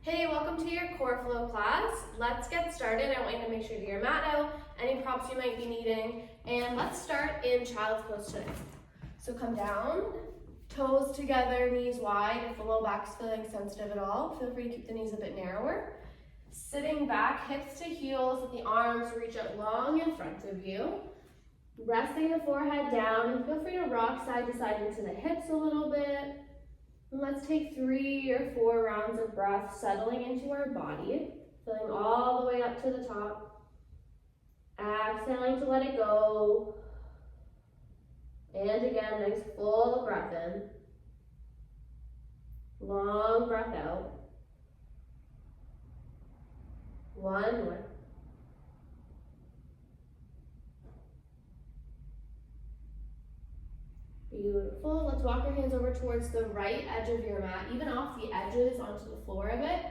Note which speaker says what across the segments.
Speaker 1: Hey, welcome to your core flow class. Let's get started. I want you to make sure to get your mat out, any props you might be needing, and let's start in child's pose today. So come down, toes together, knees wide. If the low back's feeling sensitive at all, feel free to keep the knees a bit narrower. Sitting back, hips to heels, with the arms reach out long in front of you. Resting the forehead down, and feel free to rock side to side into the hips a little bit. And let's take 3 or 4 rounds of breath, settling into our body, filling all the way up to the top. Exhaling to let it go. And again, nice full breath in. Long breath out. One more. Beautiful. Let's walk our hands over towards the right edge of your mat, even off the edges onto the floor of it.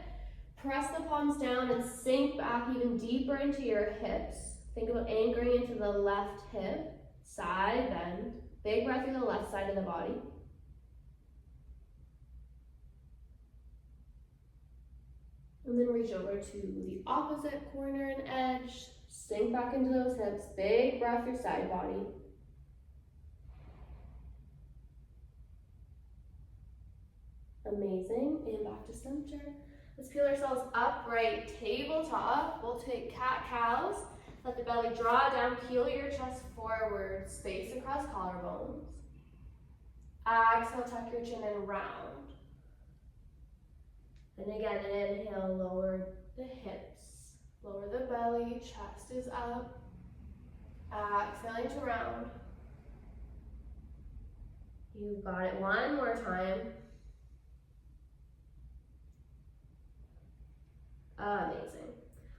Speaker 1: Press the palms down and sink back even deeper into your hips. Think about anchoring into the left hip, side bend. Big breath through the left side of the body. And then reach over to the opposite corner and edge. Sink back into those hips. Big breath through side body. Amazing, and back to center. Let's peel ourselves upright, tabletop. We'll take cat-cows. Let the belly draw down, peel your chest forward, space across collarbones. Exhale, tuck your chin and round. And again, inhale, lower the hips. Lower the belly, chest is up. Exhaling to round. You got it, one more time. Amazing.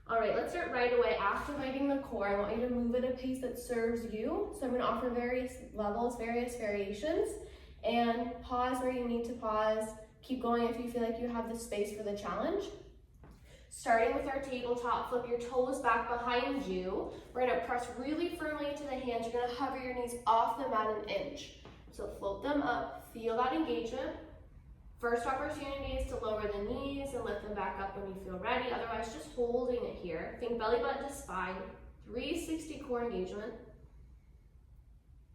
Speaker 1: All right, let's start right away. Activating the core. I want you to move at a pace that serves you. So I'm going to offer various levels, various variations, and pause where you need to pause. Keep going if you feel like you have the space for the challenge. Starting with our tabletop, flip your toes back behind you. We're going to press really firmly into the hands. You're going to hover your knees off the mat an inch. So float them up. Feel that engagement. First opportunity is to lower the knees and lift them back up when you feel ready. Otherwise, just holding it here. Think belly button to spine. 360 core engagement.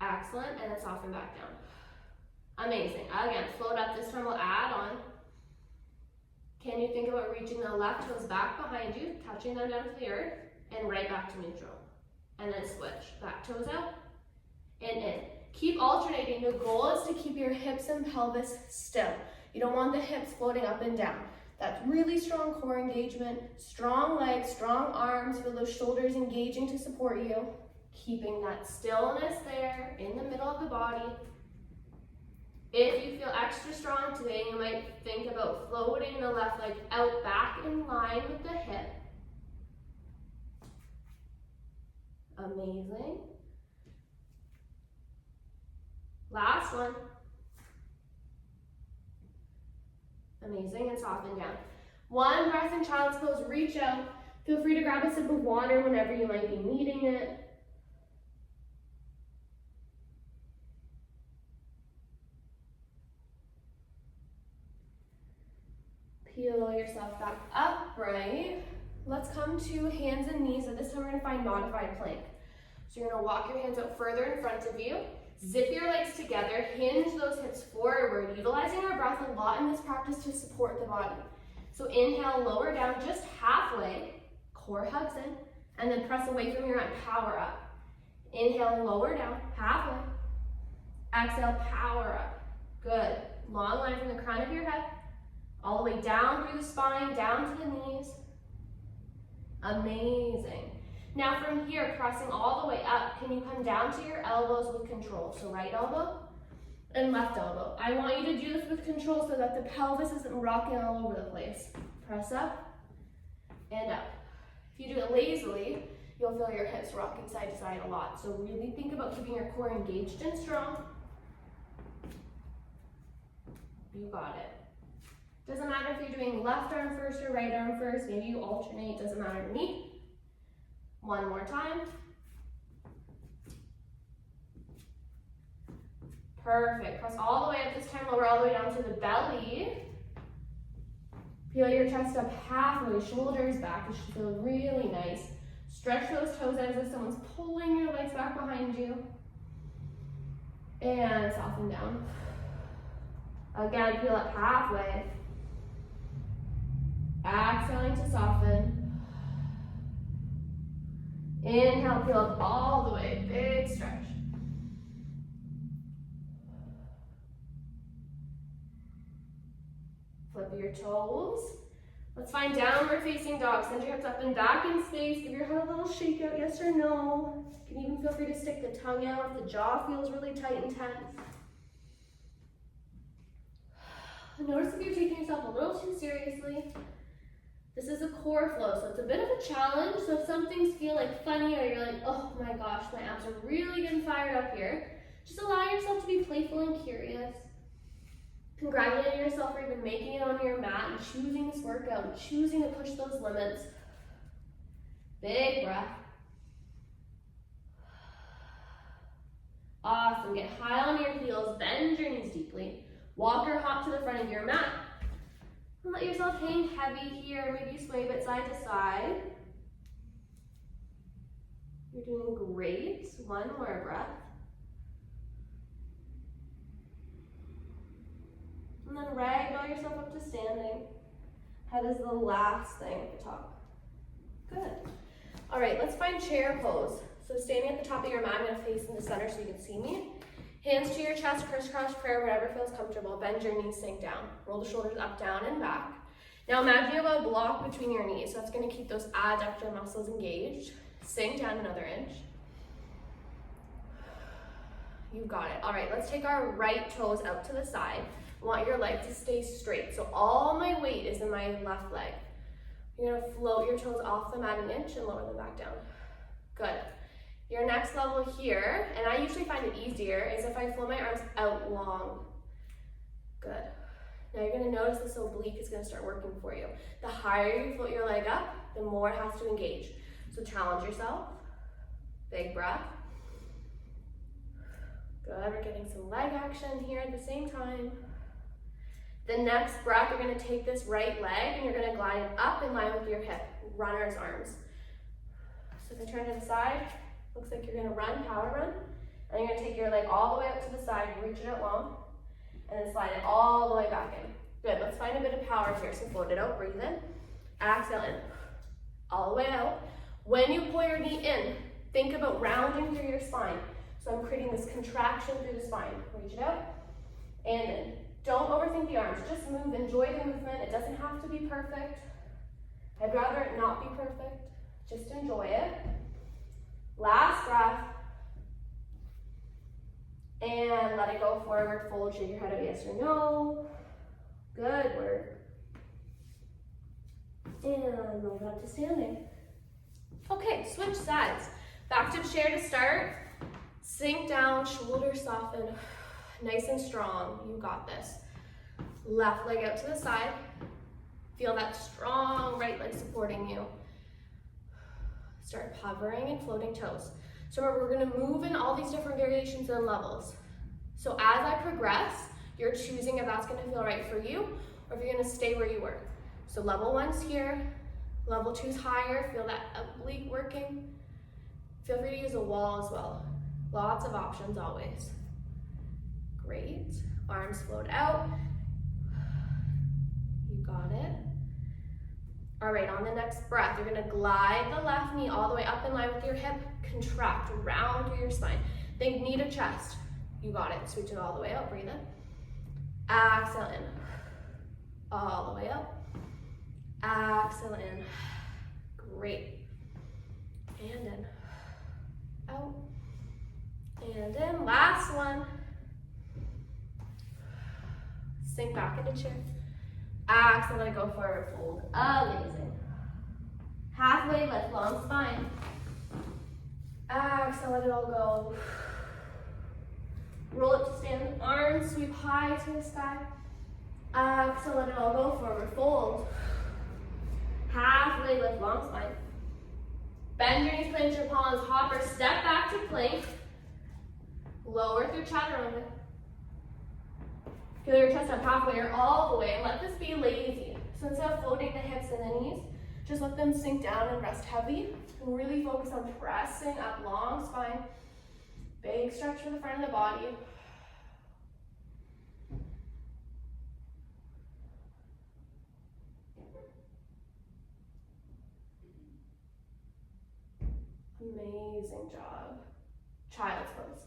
Speaker 1: Excellent. And then soften back down. Amazing. Again, float up. This time we'll add on. Can you think about reaching the left toes back behind you, touching them down to the earth, and right back to neutral. And then switch. Back toes out and in. Keep alternating. The goal is to keep your hips and pelvis still. You don't want the hips floating up and down. That's really strong core engagement, strong legs, strong arms, feel those shoulders engaging to support you. Keeping that stillness there in the middle of the body. If you feel extra strong today, you might think about floating the left leg out back in line with the hip. Amazing. Last one. Amazing, and soften down. One breath in child's pose, reach out. Feel free to grab a sip of water whenever you might be needing it. Peel yourself back upright. Let's come to hands and knees, and this time we're gonna find modified plank. So you're gonna walk your hands out further in front of you. Zip your legs together, hinge those hips forward, utilizing our breath a lot in this practice to support the body. So inhale, lower down just halfway, core hugs in, and then press away from your mat, power up. Inhale, lower down, halfway. Exhale, power up. Good. Long line from the crown of your head, all the way down through the spine, down to the knees. Amazing. Now from here, pressing all the way up, can you come down to your elbows with control? So right elbow and left elbow. I want you to do this with control so that the pelvis isn't rocking all over the place. Press up and up. If you do it lazily, you'll feel your hips rocking side to side a lot. So really think about keeping your core engaged and strong. You got it. Doesn't matter if you're doing left arm first or right arm first. Maybe you alternate, doesn't matter to me. One more time. Perfect. Press all the way up. This time lower all the way down to the belly. Peel your chest up halfway, shoulders back. It should feel really nice. Stretch those toes out as if someone's pulling your legs back behind you. And soften down. Again, peel up halfway. Exhaling to soften. Inhale, peel up all the way, big stretch. Flip your toes. Let's find downward facing dog. Send your hips up and back in space. Give your head a little shake out, yes or no. You can even feel free to stick the tongue out if the jaw feels really tight and tense. Notice if you're taking yourself a little too seriously. This is a core flow, so it's a bit of a challenge. So if some things feel like funny or you're like, oh my gosh, my abs are really getting fired up here, just allow yourself to be playful and curious. Congratulating yourself for even making it onto your mat and choosing this workout and choosing to push those limits. Big breath. Awesome. Get high on your heels, bend your knees deeply. Walk or hop to the front of your mat. And let yourself hang heavy here. Maybe sway a bit side to side. You're doing great. One more breath. And then ragdoll yourself up to standing. Head is the last thing at the top. Good. All right, let's find chair pose. So standing at the top of your mat, I'm gonna face in the center so you can see me. Hands to your chest, crisscross prayer, whatever feels comfortable. Bend your knees, sink down. Roll the shoulders up, down, and back. Now imagine you have a block between your knees. So that's gonna keep those adductor muscles engaged. Sink down another inch. You got it. All right, let's take our right toes out to the side. I want your leg to stay straight. So all my weight is in my left leg. You're gonna float your toes off the mat an inch and lower them back down. Good. Your next level here, and I usually find it easier, is if I float my arms out long. Good. Now you're gonna notice this oblique is gonna start working for you. The higher you float your leg up, the more it has to engage. So challenge yourself. Big breath. Good, we're getting some leg action here at the same time. The next breath, you're gonna take this right leg and you're gonna glide it up in line with your hip, runner's arms. So if I turn to the side, looks like you're gonna run, power run, and you're gonna take your leg all the way up to the side, reach it out long, and then slide it all the way back in. Good, let's find a bit of power here. So float it out, breathe in, exhale in, all the way out. When you pull your knee in, think about rounding through your spine. So I'm creating this contraction through the spine. Reach it out, and in. Don't overthink the arms, just move, enjoy the movement. It doesn't have to be perfect. I'd rather it not be perfect, just enjoy it. Last breath. And let it go forward, fold, shake your head out, yes or no. Good work. And roll it up to standing. Okay, switch sides. Back to chair to start. Sink down, shoulders soften. Nice and strong, you got this. Left leg out to the side. Feel that strong right leg supporting you. Start hovering and floating toes. So remember, we're gonna move in all these different variations and levels. So as I progress, you're choosing if that's gonna feel right for you or if you're gonna stay where you were. So level 1's here, level 2's higher, feel that oblique working. Feel free to use a wall as well. Lots of options always. Great, arms float out. You got it. All right, on the next breath, you're gonna glide the left knee all the way up in line with your hip, contract, round through your spine. Think knee to chest. You got it, switch it all the way out, breathe in. Exhale in, all the way up. Exhale in, great. And in, out, and in, last one. Sink back into chair. Exhale, let it go forward, fold. Amazing. Halfway lift, long spine. Exhale, let it all go. Roll it to stand, arms sweep high to the sky. Exhale, let it all go forward, fold. Halfway lift, long spine. Bend your knees, plank your palms, hopper, step back to plank. Lower through chaturanga. Feel your chest up halfway or all the way. Let this be lazy. So instead of floating the hips and the knees, just let them sink down and rest heavy. And really focus on pressing up, long spine. Big stretch for the front of the body. Amazing job. Child's pose.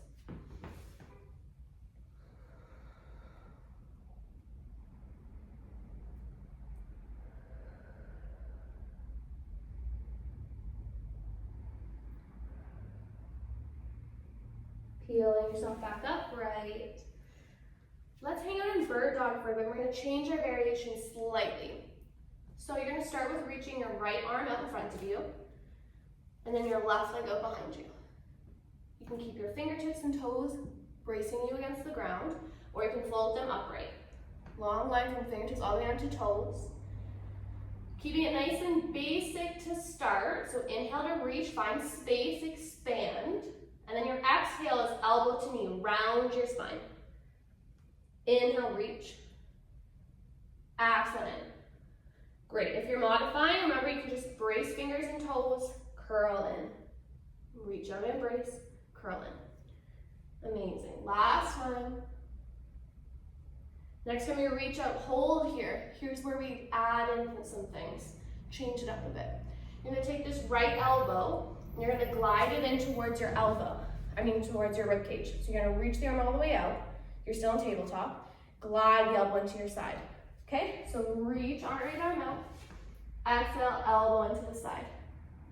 Speaker 1: Peeling yourself back up, right. Let's hang out in bird dog for a bit. We're going to change our variation slightly. So you're going to start with reaching your right arm out in front of you, and then your left leg out behind you. You can keep your fingertips and toes bracing you against the ground, or you can float them upright. Long line from fingertips all the way down to toes. Keeping it nice and basic to start. So inhale to reach, find space, expand. And then your exhale is elbow to knee, round your spine. Inhale, reach. Exhale in. Great. If you're modifying, remember you can just brace fingers and toes, curl in. Reach out and brace, curl in. Amazing. Last time. Next time you reach out, hold here. Here's where we add in some things. Change it up a bit. You're gonna take this right elbow, and you're gonna glide it in towards your towards your rib cage. So you're gonna reach the arm all the way out. You're still on tabletop. Glide the elbow into your side. Okay, so reach, right arm out. Exhale, elbow into the side.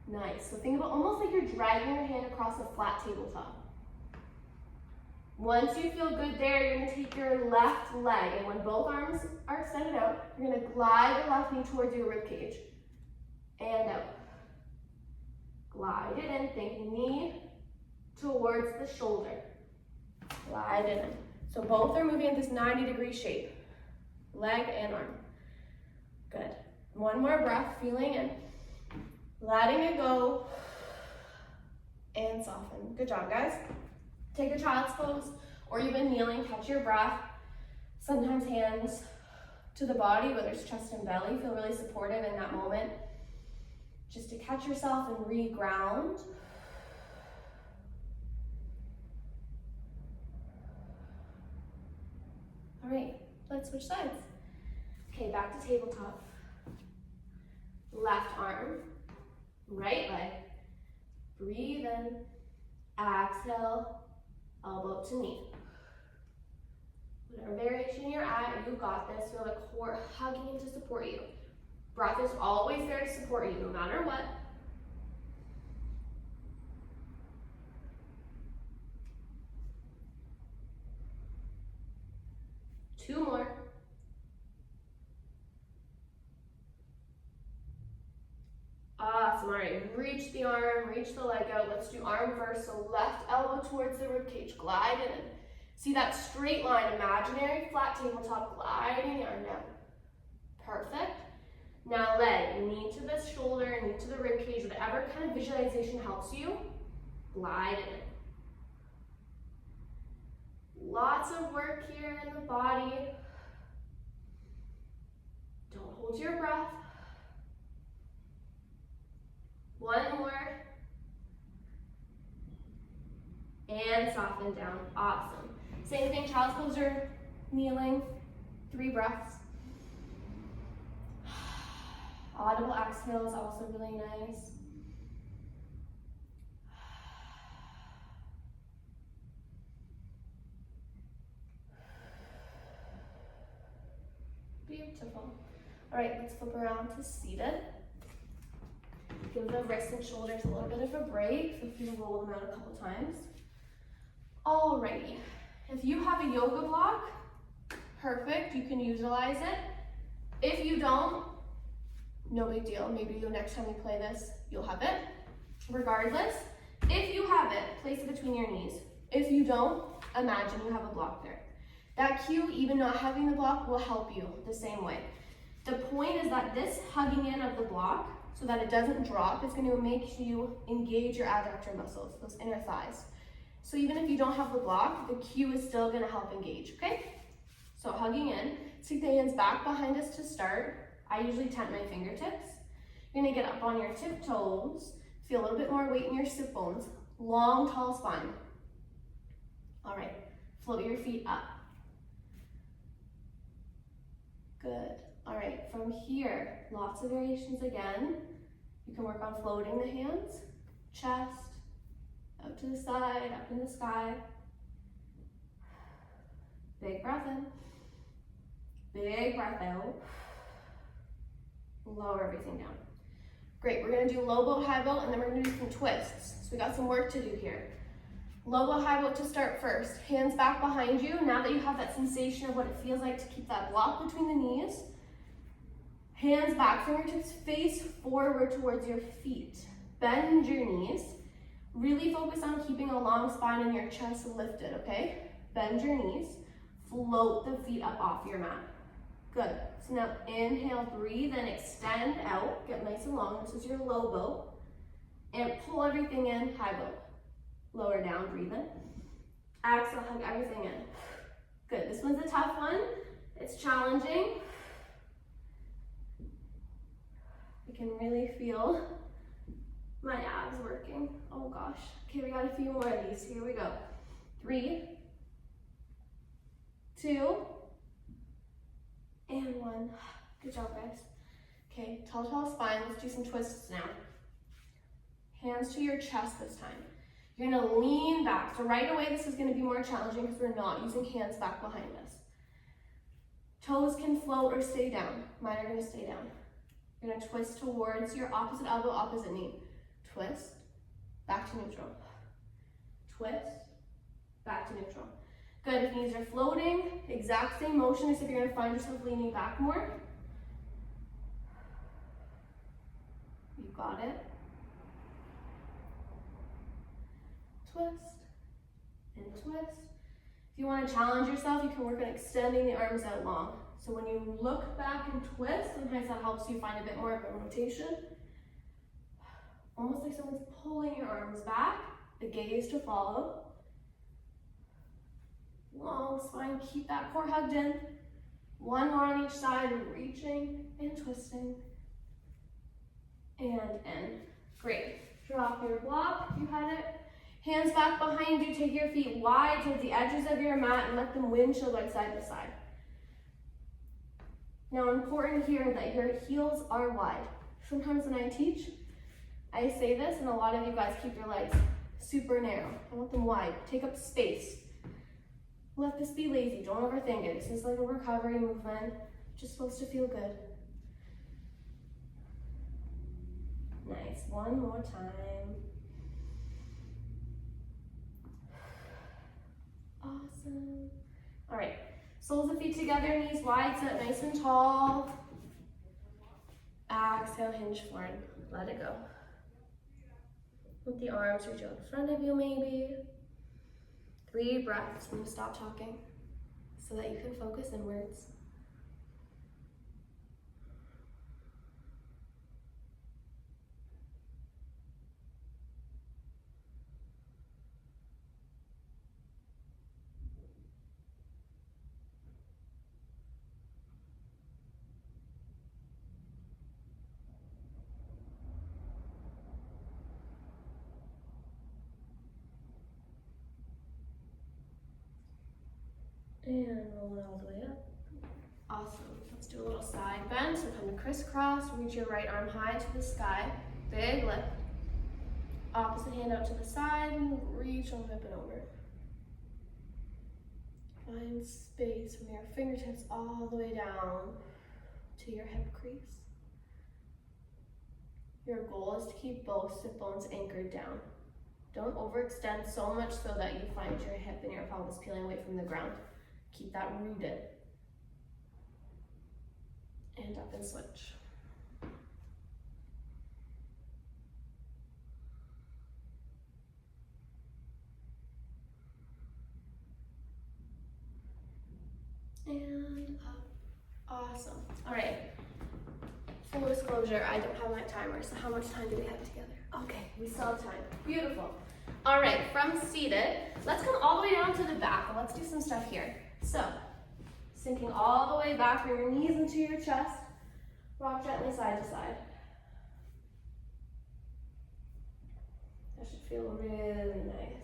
Speaker 1: Nice. So think about almost like you're dragging your hand across a flat tabletop. Once you feel good there, you're gonna take your left leg, and when both arms are extended out, you're gonna glide the left knee towards your rib cage. And out. Glide it in, think knee towards the shoulder. Glide it in. So both are moving in this 90-degree shape. Leg and arm. Good. One more breath, feeling in. Letting it go. And soften. Good job, guys. Take a child's pose, or even kneeling, catch your breath. Sometimes hands to the body, whether it's chest and belly, feel really supportive in that moment. Just to catch yourself and re-ground. All right, let's switch sides. Okay, back to tabletop. Left arm, right leg. Breathe in, exhale, elbow to knee. Whatever variation you're at, you got this. Feel the core hugging in to support you. Breath is always there to support you, no matter what. Two more. Awesome. All right, reach the arm, reach the leg out. Let's do arm first. So left elbow towards the rib cage, glide it in. See that straight line, imaginary flat tabletop, gliding the arm down. Perfect. Now leg, knee to the shoulder, knee to the rib cage, whatever kind of visualization helps you, glide it in. Lots of work here in the body. Don't hold your breath. One more. And soften down. Awesome. Same thing, child's pose or kneeling. 3 breaths. Audible exhale is also really nice. Beautiful. All right, let's flip around to seated. Give the wrists and shoulders a little bit of a break. Feel free to roll them out a couple times. Alrighty, if you have a yoga block, perfect, you can utilize it. If you don't, no big deal. Maybe the next time you play this, you'll have it. Regardless, if you have it, place it between your knees. If you don't, imagine you have a block there. That cue, even not having the block, will help you the same way. The point is that this hugging in of the block, so that it doesn't drop, is going to make you engage your adductor muscles, those inner thighs. So even if you don't have the block, the cue is still going to help engage, okay? So hugging in, take the hands back behind us to start. I usually tent my fingertips. You're gonna get up on your tiptoes, feel a little bit more weight in your sit bones, long, tall spine. All right, float your feet up. Good. All right, from here, lots of variations again. You can work on floating the hands, chest, out to the side, up in the sky. Big breath in. Big breath out. Lower everything down. Great, we're gonna do low boat, high boat, and then we're gonna do some twists. So we got some work to do here. Low boat, high boat to start first. Hands back behind you. Now that you have that sensation of what it feels like to keep that block between the knees, hands back, fingertips face forward towards your feet. Bend your knees. Really focus on keeping a long spine and your chest lifted, okay? Bend your knees. Float the feet up off your mat. Good. So now inhale, breathe, and extend out. Get nice and long. This is your low boat. And pull everything in, high boat. Lower down, breathe in. Exhale, hug everything in. Good. This one's a tough one. It's challenging. I can really feel my abs working. Oh gosh. Okay, we got a few more of these. Here we go. 3, 2, and 1. Good job, guys. Okay, tall spine. Let's do some twists now. Hands to your chest this time. You're gonna lean back. So right away, this is gonna be more challenging because we're not using hands back behind us. Toes can float or stay down. Mine are gonna stay down. You're gonna twist towards your opposite elbow, opposite knee. Twist, back to neutral. Twist, back to neutral. Good, if knees are floating, exact same motion, except you're gonna find yourself leaning back more. You got it. Twist, and twist. If you wanna challenge yourself, you can work on extending the arms out long. So when you look back and twist, sometimes that helps you find a bit more of a rotation. Almost like someone's pulling your arms back, the gaze to follow. Long spine, keep that core hugged in. One more on each side, reaching and twisting. And in. Great. Drop your block if you had it. Hands back behind you, take your feet wide towards the edges of your mat and let them windshield right side to side. Now, important here that your heels are wide. Sometimes when I teach, I say this, and a lot of you guys keep your legs super narrow. I want them wide. Take up space. Let this be lazy. Don't overthink it. This is like a recovery movement. Just supposed to feel good. Nice. One more time. Awesome. All right. Soles of feet together, knees wide, sit nice and tall. Exhale, hinge forward. Let it go. With the arms reach out in front of you, maybe. 3 breaths. I'm going to stop talking so that you can focus inwards. And roll it all the way up. Awesome. Let's do a little side bend. So come to crisscross, reach your right arm high to the sky. Big lift. Opposite hand out to the side, reach over, up and over. Find space from your fingertips all the way down to your hip crease. Your goal is to keep both sit bones anchored down. Don't overextend so much so that you find your hip and your pelvis peeling away from the ground. Keep that rooted. And up and switch. And up. Awesome. All right. Full disclosure, I don't have my timer, so how much time do we have together? Okay, we still have time. Beautiful. All right, from seated, let's come all the way down to the back, and let's do some stuff here. So, sinking all the way back, bring your knees into your chest, Rock gently side to side. That should feel really nice.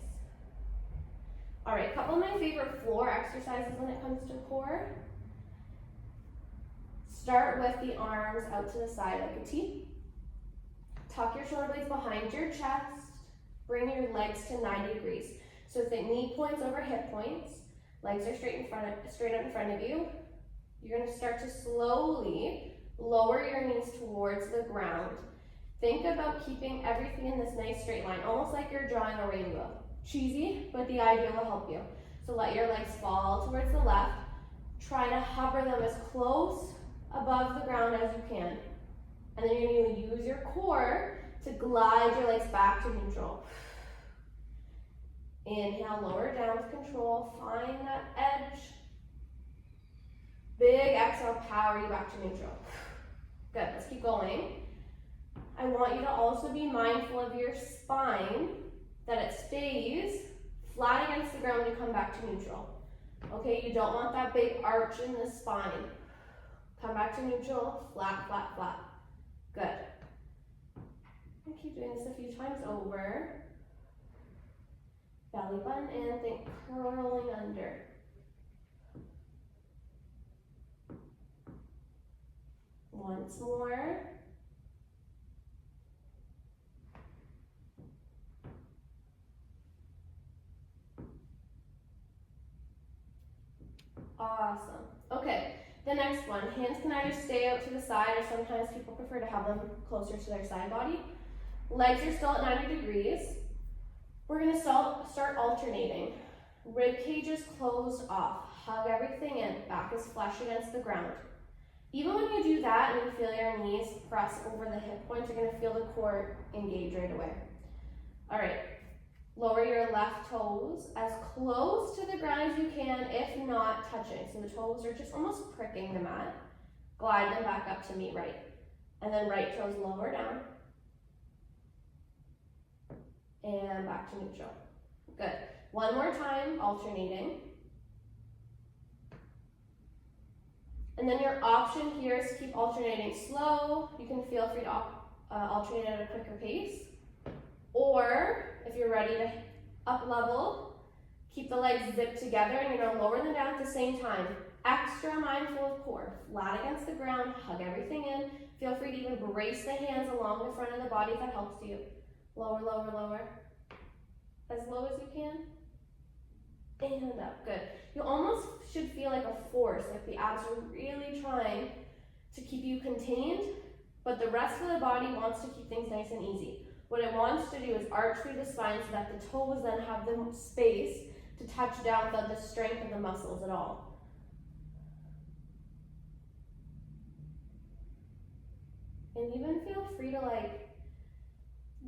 Speaker 1: All right, a couple of my favorite floor exercises when it comes to core. Start with the arms out to the side like a T. Tuck your shoulder blades behind your chest. Bring your legs to 90 degrees. So think knee points over hip points. Legs are straight up in front of you. You're going to start to slowly lower your knees towards the ground. Think about keeping everything in this nice straight line, almost like you're drawing a rainbow. Cheesy, but the idea will help you. So let your legs fall towards the left. Try to hover them as close above the ground as you can. And then you're going to use your core to glide your legs back to neutral. Inhale, lower down with control. Find that edge. Big exhale, power you back to neutral. Good, let's keep going. I want you to also be mindful of your spine, that it stays flat against the ground when you come back to neutral. Okay, you don't want that big arch in the spine. Come back to neutral, flat, flat, flat. Good. And keep doing this a few times over. Belly button in, think curling under. Once more. Awesome. Okay, the next one. Hands can either stay out to the side or sometimes people prefer to have them closer to their side body. Legs are still at 90 degrees. We're going to start alternating. Rib cage is closed off. Hug everything in. Back is flush against the ground. Even when you do that and you feel your knees press over the hip points, you're going to feel the core engage right away. All right. Lower your left toes as close to the ground as you can, if not touching. So the toes are just almost pricking the mat. Glide them back up to meet right. And then right toes lower down. And back to neutral. Good. One more time, alternating. And then your option here is to keep alternating slow. You can feel free to alternate at a quicker pace. Or if you're ready to up level, keep the legs zipped together and you're going to lower them down at the same time. Extra mindful of core. Flat against the ground, hug everything in. Feel free to even brace the hands along the front of the body if that helps you. Lower, lower, lower. As low as you can. And up, good. You almost should feel like a force, like the abs are really trying to keep you contained, but the rest of the body wants to keep things nice and easy. What it wants to do is arch through the spine so that the toes then have the space to touch down without the strength of the muscles at all. And even feel free to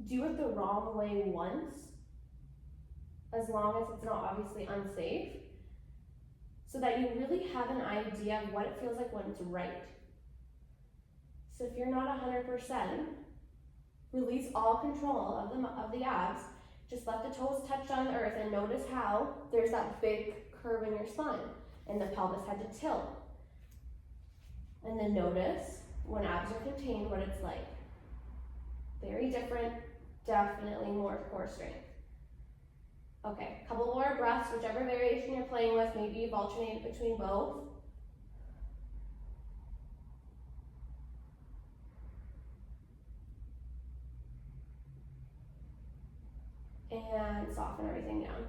Speaker 1: do it the wrong way once, as long as it's not obviously unsafe, so that you really have an idea of what it feels like when it's right. So if you're not 100%, release all control of the abs. Just let the toes touch down the earth and notice how there's that big curve in your spine and the pelvis had to tilt. And then notice when abs are contained what it's like. Very different, definitely more core strength. Okay, couple more breaths, whichever variation you're playing with, maybe you've alternated between both. And soften everything down.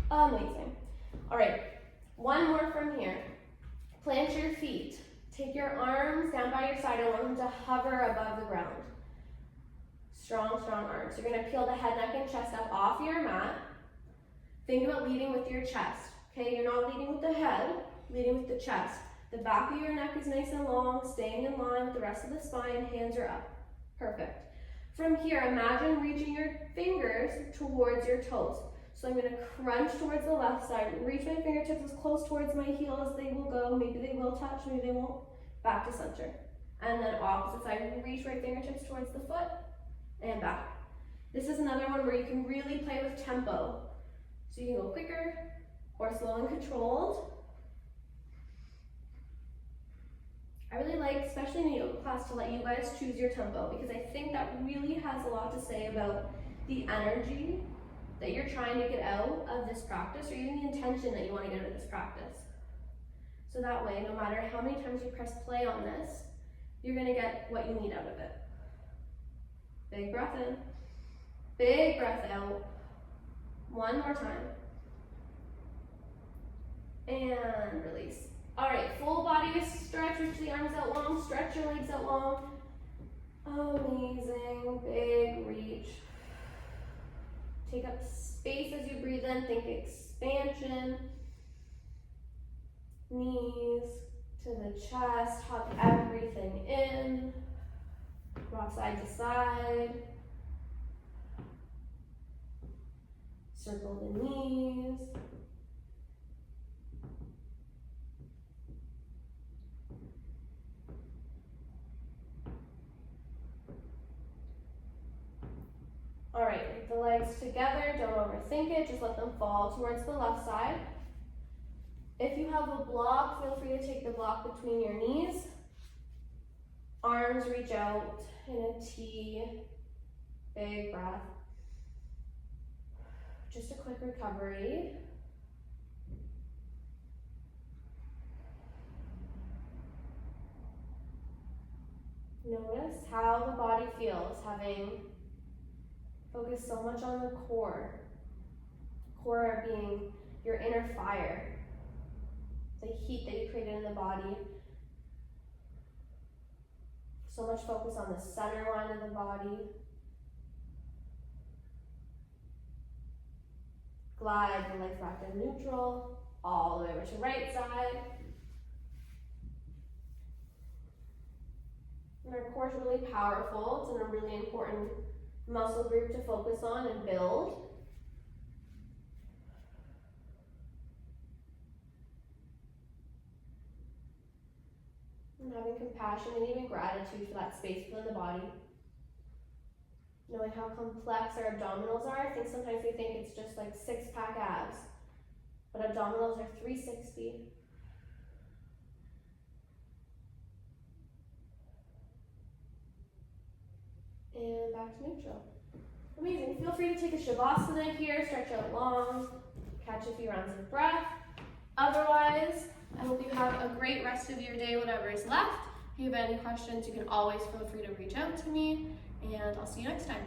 Speaker 1: Amazing. All right, one more from here. Plant your feet. Take your arms down by your side. I want them to hover above the ground. Strong, strong arms. You're going to peel the head, neck, and chest up off your mat. Think about leading with your chest. Okay, you're not leading with the head, leading with the chest. The back of your neck is nice and long, staying in line with the rest of the spine. Hands are up. Perfect. From here, imagine reaching your fingers towards your toes. So I'm going to crunch towards the left side, reach my fingertips as close towards my heel as they will go. Maybe they will touch, maybe they won't. Back to center. And then opposite side, reach right fingertips towards the foot and back. This is another one where you can really play with tempo. So you can go quicker or slow and controlled. I really like, especially in a yoga class, to let you guys choose your tempo, because I think that really has a lot to say about the energy that you're trying to get out of this practice, or even the intention that you want to get out of this practice. So that way, no matter how many times you press play on this, you're going to get what you need out of it. Big breath in, big breath out. One more time. And release. All right, full body stretch, reach the arms out long, stretch your legs out long. Amazing, big reach. Take up space as you breathe in, think expansion. Knees to the chest, hug everything in. Rock side to side. Circle the knees. All right, get the legs together, don't overthink it, just let them fall towards the left side. If you have a block, feel free to take the block between your knees. Arms reach out in a T, big breath. Just a quick recovery. Notice how the body feels, having focused so much on the core. Core being your inner fire, the heat that you created in the body. So much focus on the center line of the body. Glide the legs back to neutral, all the way over to right side. And our core is really powerful. It's a really important muscle group to focus on and build. And having compassion and even gratitude for that space within the body. Knowing how complex our abdominals are. I think sometimes we think it's just like 6-pack abs, but abdominals are 360. And back to neutral. Amazing. Feel free to take a shavasana here, stretch out long, catch a few rounds of breath. Otherwise, I hope you have a great rest of your day, whatever is left. If you have any questions, you can always feel free to reach out to me, and I'll see you next time.